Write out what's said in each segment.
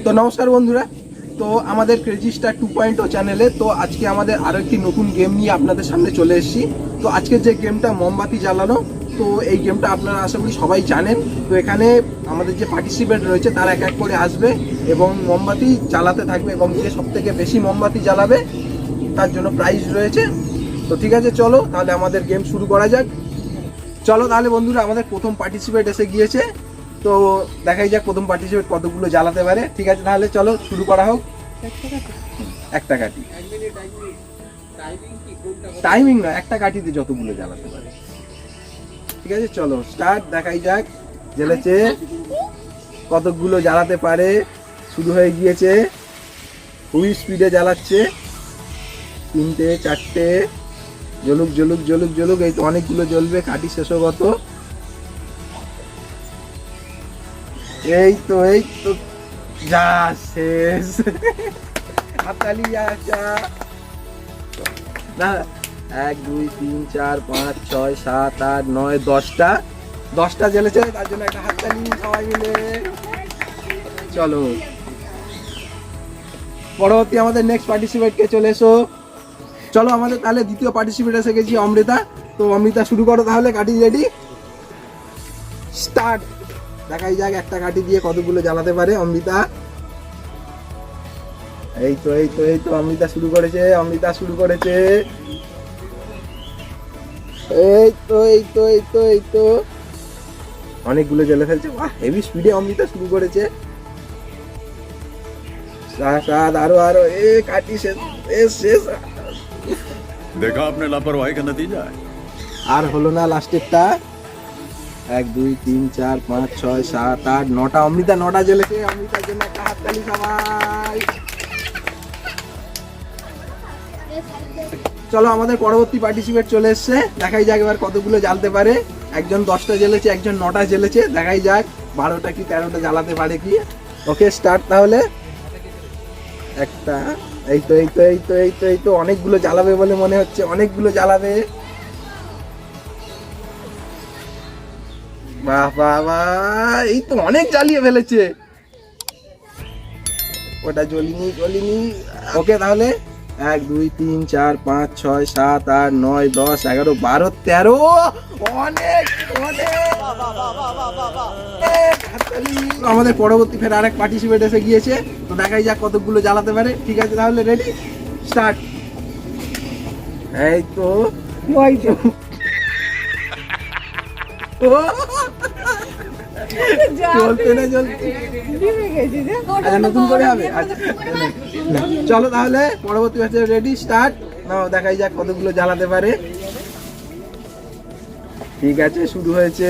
তো নমস্কার বন্ধুরা, তো আমাদের ক্রেজি স্টার 2.0 চ্যানেলে তো আজকে আমাদের আরো একটি নতুন গেম নিয়ে আপনাদের সামনে চলে এসেছি। তো আজকে যে গেমটা মোমবাতি জ্বালানো, তো এই গেমটা আপনারা আশা করি সবাই জানেন। তো এখানে আমাদের যে পার্টিসিপেন্ট রয়েছে তারা এক এক করে আসবে এবং মোমবাতি জ্বালাতে থাকবে এবং যে সব থেকে বেশি মোমবাতি জ্বালাবে তার জন্য প্রাইজ রয়েছে। তো ঠিক আছে, চলো তাহলে আমাদের গেম শুরু করা যাক। চলো তাহলে বন্ধুরা, আমাদের প্রথম পার্টিসিপেট এসে গিয়েছে। তো দেখাই যাক প্রথম পার্টিসিপেট কতগুলো জ্বালাতে পারে। ঠিক আছে, তাহলে চলো শুরু করা হোক। একটা কাঠি, টাইমিং না, একটা কাঠিতে যতগুলো জ্বালাতে পারে। ঠিক আছে, চলো স্টার্ট। দেখাই যাক জ্বেলেছে কতগুলো জ্বালাতে পারে। শুরু হয়ে গিয়েছে, খুবই স্পিডে জ্বালাচ্ছে। তিনটে চারটে, জ্বলুক জ্বলুক জ্বলুক জ্বলুক। এই তো অনেকগুলো জ্বলবে, কাঠি শেষগত। এই তো যা শেষ। হাততালি যা না। 1 2 3 4 5 6 7 8 9 10টা জ্বেলেছে, তার জন্য একটা হাততালি সবাই মিলে। চলো পরবর্তী আমাদের নেক্সট পার্টিসিপেট কে চলে এসো। চলো আমাদের তাহলে দ্বিতীয় পার্টিসিপেট এসে গেছি, অমৃতা। তো অমৃতা শুরু করো তাহলে, কাঠি রেডি, স্টার্ট। দেখাই যাক একটা কাঠি দিয়ে কতগুলো জ্বালাতে পারে অমৃতা। এই তো অমৃতা শুরু করেছে, এই তো অনেকগুলো জ্বলে ফেলছে। বাহ, হেভি স্পিডে অমৃতা শুরু করেছে। আরো কাঠি শেষ। देखा आपने लापरवाही का नतीजा है। আর হলো না লাস্টেরটা। 1 2 3 4 5 6 7 8 9টা অমৃতা, 9টা জ্বলেছে। অমৃতার জন্য একটা হাততালি সবাই। চলো আমাদের পরবর্তী পার্টিসিপেট চলে এসছে। দেখাই যাক এবার কতগুলো জ্বালতে পারে। একজন 10টা জ্বেলেছে, একজন 9টা জ্বেলেছে। দেখাই যাক 12টা কি 13টা জ্বালাতে পারে কি। ওকে, স্টার্ট তাহলে। একটা, এই তো অনেকগুলো জ্বালাবে বলে মনে হচ্ছে, অনেকগুলো জ্বালাবে। বাহ বাহ বাহ, এই তো অনেক জ্বালিয়ে ফেলেছে। ওটা জ্বলিনি। ওকে তাহলে 1 2 3 4 5 6 7 8 9 10 11 12 13। অনেক আমাদের পরবর্তী ফের আরেক পার্টিসিপেট এসে গিয়েছে। তো দেখাই যাক কতগুলো জ্বালাতে পারে। ঠিক আছে তাহলে রেডি, স্টার্ট। এই তো আচ্ছা, নতুন করে হবে। আচ্ছা চলো তাহলে পরবর্তী ব্যাচে রেডি, স্টার্ট নাও। দেখাই যাক কতগুলো জ্বালাতে পারে। ঠিক আছে, শুরু হয়েছে,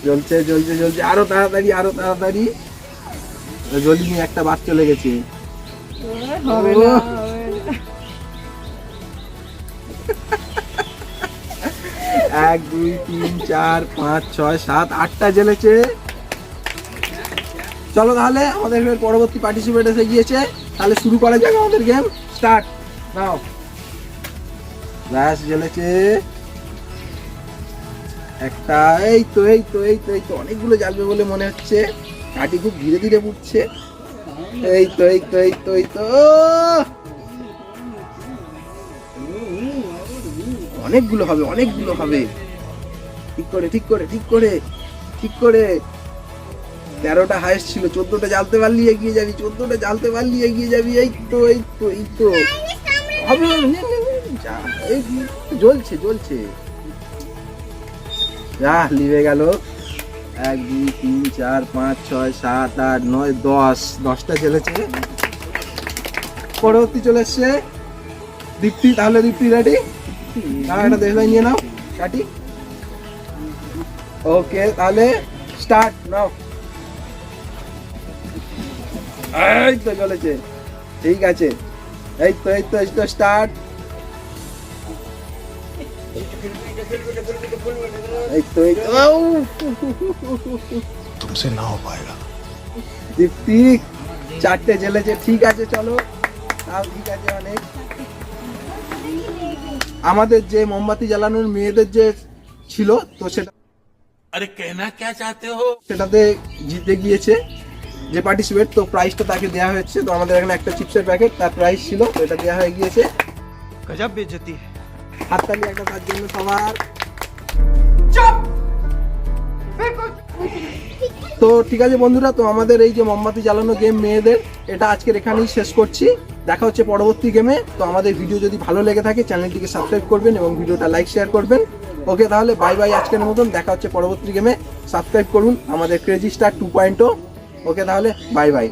জ্বলছে। আরো তাড়াতাড়ি। জ্বলিনি, একটা বাদ চলে গেছে। 1 2 3 4 5 6 7 8টা জ্বলেছে। চলো তাহলে আমাদের পরবর্তী পার্টিসিপেট এসে গিয়েছে। তাহলে শুরু করা যাক আমাদের গেম, স্টার্ট নাও। ব্যাস জ্বলেছে একটা। এই তো অনেকগুলো জ্বালবে বলে মনে হচ্ছে। কাঠি খুব ধীরে ধীরে পুড়ছে। এই তো অনেকগুলো হবে। ঠিক করে 13টা হাইস্ট ছিল, 14টা জ্বালতে পারলি এগিয়ে যাবি। এই তো হবে। এই জ্বলছে। লিভে গেল। 1 2 3 4 5 6 7 8 9 10টা জ্বলেছে। পরবর্তী চলে এসছে দীপ্তি। তাহলে দীপ্তি রেডি, একটা দেখে নিয়ে নাও কাটি। ওকে তাহলে স্টার্ট নাও। এই তো জ্বলেছে, ঠিক আছে। এই তো স্টার্ট। तुमसे ना हो पाएगा। দীপ্তি 4টে জ্বলেছে। ঠিক আছে চলো, তাও ঠিক আছে অনেক। আমাদের যে মোমবাতি জ্বালানোর মেয়েদের যে ছিল, তো সেটা अरे कहना क्या चाहते हो? সেটাতে জিতে গিয়েছে। যে পার্টিসিপেট, তো প্রাইসটা তাকে দেওয়া হয়েছে। তো আমাদের এখানে একটা চিপসের প্যাকেট, তার প্রাইস ছিল, তো এটা দেওয়া হয়ে গিয়েছে। गजब बेइज्जती है। হাততালি একটা তার জন্য সবার। তো ঠিক আছে বন্ধুরা, তো আমাদের এই যে মোমবাতি জ্বালানো গেম মেয়েদের, এটা আজকের এখানেই শেষ করছি। দেখা হচ্ছে পরবর্তী গেমে। তো আমাদের ভিডিও যদি ভালো লেগে থাকে চ্যানেলটিকে সাবস্ক্রাইব করবেন এবং ভিডিওটা লাইক শেয়ার করবেন। ওকে, তাহলে বাই বাই আজকের মতন। দেখা হচ্ছে পরবর্তী গেমে। সাবস্ক্রাইব করুন আমাদের ক্রেজি স্টার 2.0। ওকে, তাহলে বাই বাই।